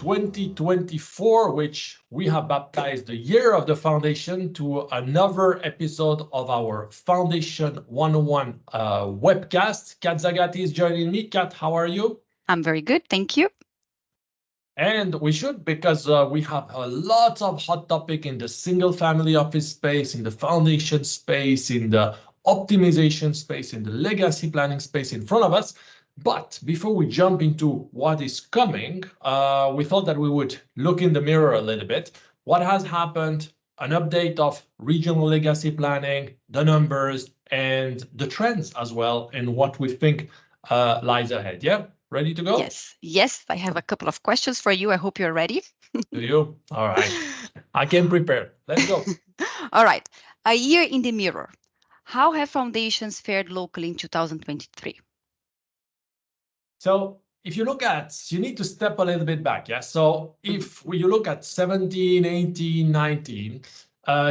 2024, which we have baptized the year of the foundation, to another episode of our Foundation 101 webcast. Kath Zagatti is joining me. Kath, how are you? I'm very good, thank you. And we should, because we have a lot of hot topic in the single family office space, in the foundation space, in the optimization space, in the legacy planning space in front of us. But before we jump into what is coming, we thought that we would look in the mirror a little bit. What has happened, an update of regional legacy planning, the numbers, and the trends as well, and what we think lies ahead. Yeah, ready to go? Yes, I have a couple of questions for you. I hope you're ready. Do you? All right. I can prepare. Let's go. All right. A year in the mirror. How have foundations fared locally in 2023? So if you look at, you need to step a little bit back. Yeah. So if you look at 17, 18, 19,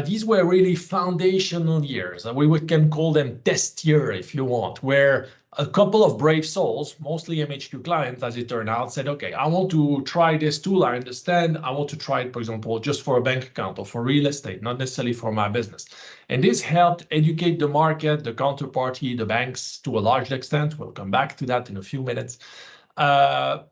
these were really foundational years. We can call them test year if you want, where a couple of brave souls, mostly MHQ clients, as it turned out, said, okay, I want to try this tool. I understand. I want to try it, for example, just for a bank account or for real estate, not necessarily for my business. And this helped educate the market, the counterparty, the banks to a large extent. We'll come back to that in a few minutes. But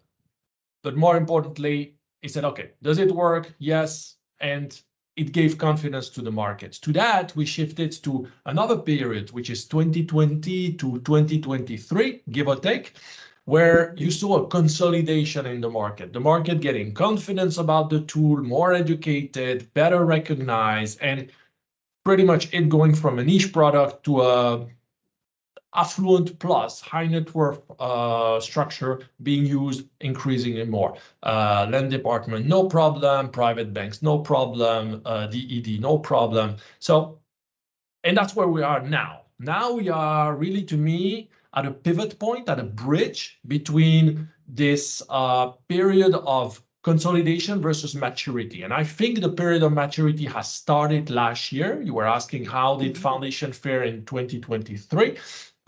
more importantly, he said, okay, does it work? Yes. And it gave confidence to the markets. To that, we shifted to another period, which is 2020 to 2023, give or take, where you saw a consolidation in the market getting confidence about the tool, more educated, better recognized, and pretty much it going from a niche product to a affluent plus high net worth structure being used increasingly more. Land department, no problem. Private banks, no problem. DED, no problem. So, and that's where we are now. Now we are really, to me, at a pivot point, at a bridge between this period of consolidation versus maturity. And I think the period of maturity has started last year. You were asking how did foundation fare in 2023?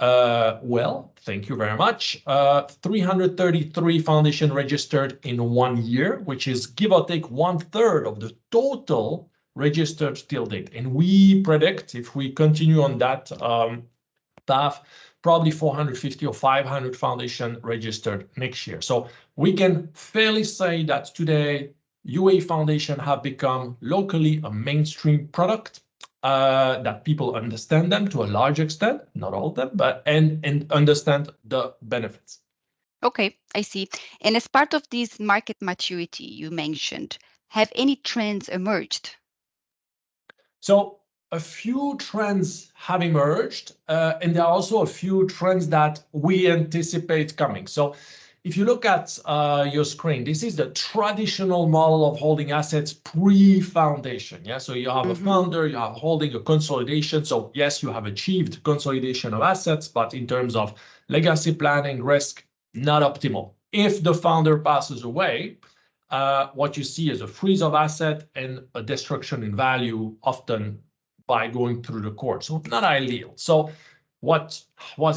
Well, thank you very much. 333 foundation registered in 1 year, which is give or take 1/3 of the total registered till date. And we predict, if we continue on that path, probably 450 or 500 foundation registered next year. So we can fairly say that today UAE foundation have become locally a mainstream product. That people understand them to a large extent, not all of them, but and understand the benefits. Okay, I see. And as part of this market maturity you mentioned, have any trends emerged? So a few trends have emerged, and there are also a few trends that we anticipate coming. So if you look at your screen, this is the traditional model of holding assets pre-foundation. Yeah, so you have a founder, you have holding a consolidation. So yes, you have achieved consolidation of assets, but in terms of legacy planning, risk, not optimal. If the founder passes away, what you see is a freeze of asset and a destruction in value, often by going through the court. So not ideal. So what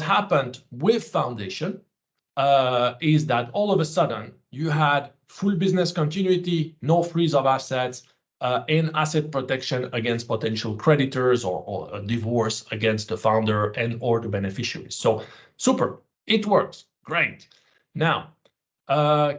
happened with foundation is that all of a sudden you had full business continuity, no freeze of assets, and asset protection against potential creditors or a divorce against the founder and or the beneficiaries. So super, it works, great. Now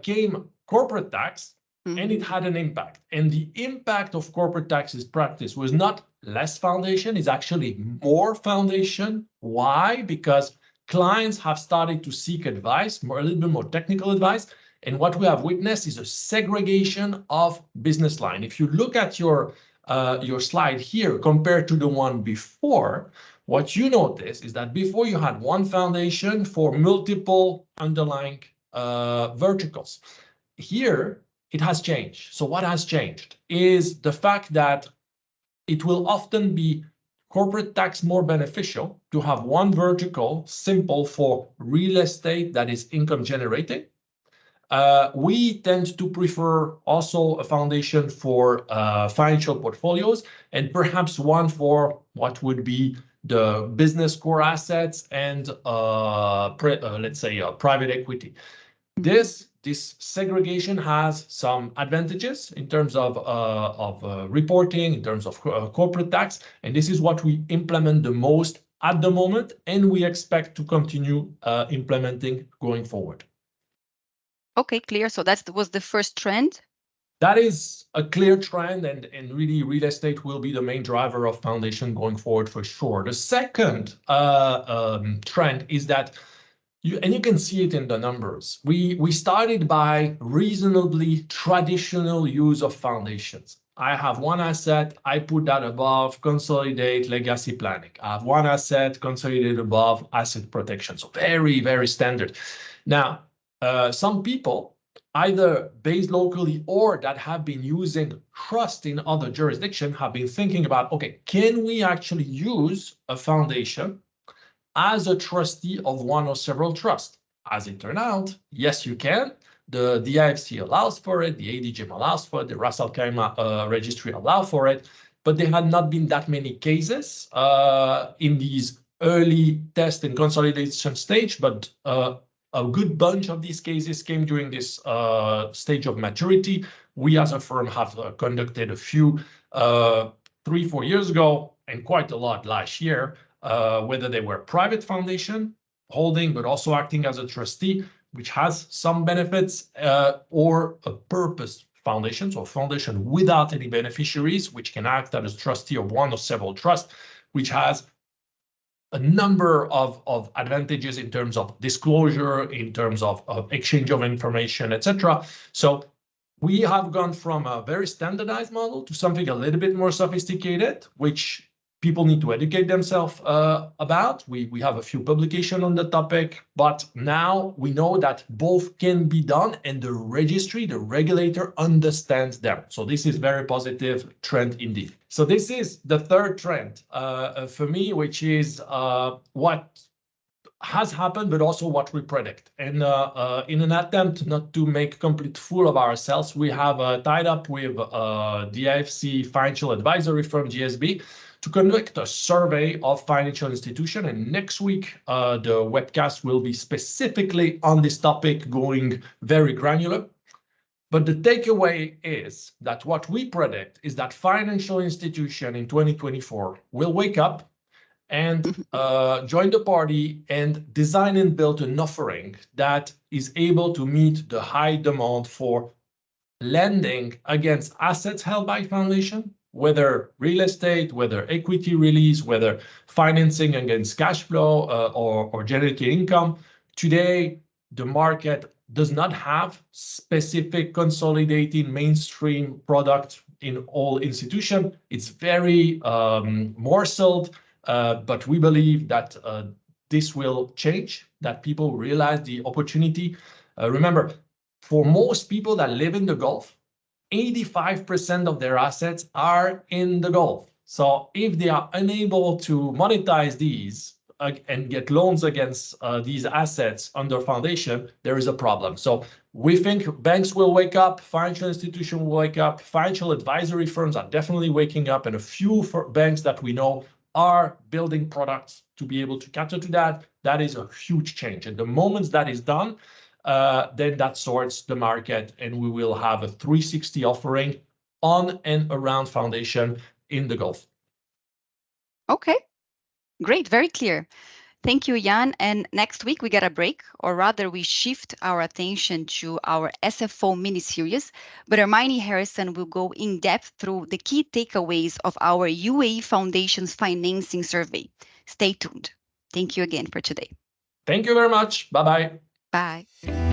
came corporate tax, and it had an impact. And the impact of corporate taxes practice was not less foundation, it's actually more foundation. Why? Because clients have started to seek advice, a little bit more technical advice. And what we have witnessed is a segregation of business line. If you look at your slide here compared to the one before, what you notice is that before you had one foundation for multiple underlying verticals. Here, it has changed. So what has changed is the fact that it will often be corporate tax more beneficial to have one vertical simple for real estate that is income generating. We tend to prefer also a foundation for financial portfolios and perhaps one for what would be the business core assets and let's say private equity. This segregation has some advantages in terms of reporting, in terms of corporate tax, and this is what we implement the most at the moment, and we expect to continue implementing going forward. Okay, clear. So that was the first trend. That is a clear trend, and really real estate will be the main driver of foundation going forward for sure. The second trend is that you can see it in the numbers. We started by reasonably traditional use of foundations. I have one asset, I put that above consolidate legacy planning. I have one asset, consolidate above asset protection. So very, very standard. Now, some people, either based locally or that have been using trust in other jurisdictions, have been thinking about, okay, can we actually use a foundation as a trustee of one or several trusts? As it turned out, yes, you can. The DIFC allows for it, the ADGM allows for it, the Ras Al Khaimah registry allow for it, but there had not been that many cases in these early test and consolidation stage, but a good bunch of these cases came during this stage of maturity. We as a firm have conducted a few 3-4 years ago and quite a lot last year, whether they were private foundation holding, but also acting as a trustee, which has some benefits, or a purpose foundation, so a foundation without any beneficiaries, which can act as a trustee of one or several trusts, which has a number of advantages in terms of disclosure, in terms of exchange of information, etc. So we have gone from a very standardized model to something a little bit more sophisticated, which people need to educate themselves about. We have a few publications on the topic, but now we know that both can be done, and the registry, the regulator, understands them. So this is very positive trend indeed. So this is the third trend for me, which is what has happened, but also what we predict. And in an attempt not to make complete fool of ourselves, we have tied up with DIFC financial advisory firm GSB to conduct a survey of financial institutions. And next week, the webcast will be specifically on this topic, going very granular. But the takeaway is that what we predict is that financial institution in 2024 will wake up and join the party and design and build an offering that is able to meet the high demand for lending against assets held by foundation, whether real estate, whether equity release, whether financing against cash flow or generating income. Today, the market does not have specific consolidating mainstream product in all institutions. It's very morselled, but we believe that this will change, that people realize the opportunity. Remember, for most people that live in the Gulf, 85% of their assets are in the Gulf. So if they are unable to monetize these and get loans against these assets under foundation, there is a problem. So we think banks will wake up, financial institutions will wake up, financial advisory firms are definitely waking up, and a few banks that we know are building products to be able to cater to that. That is a huge change. And the moment that is done, then that sorts the market, and we will have a 360 offering on and around foundation in the Gulf. Okay, great, very clear. Thank you, Yann. And next week we get a break, or rather we shift our attention to our SFO mini-series, but Hermione Harrison will go in depth through the key takeaways of our UAE Foundation's financing survey. Stay tuned. Thank you again for today. Thank you very much. Bye-bye. Bye.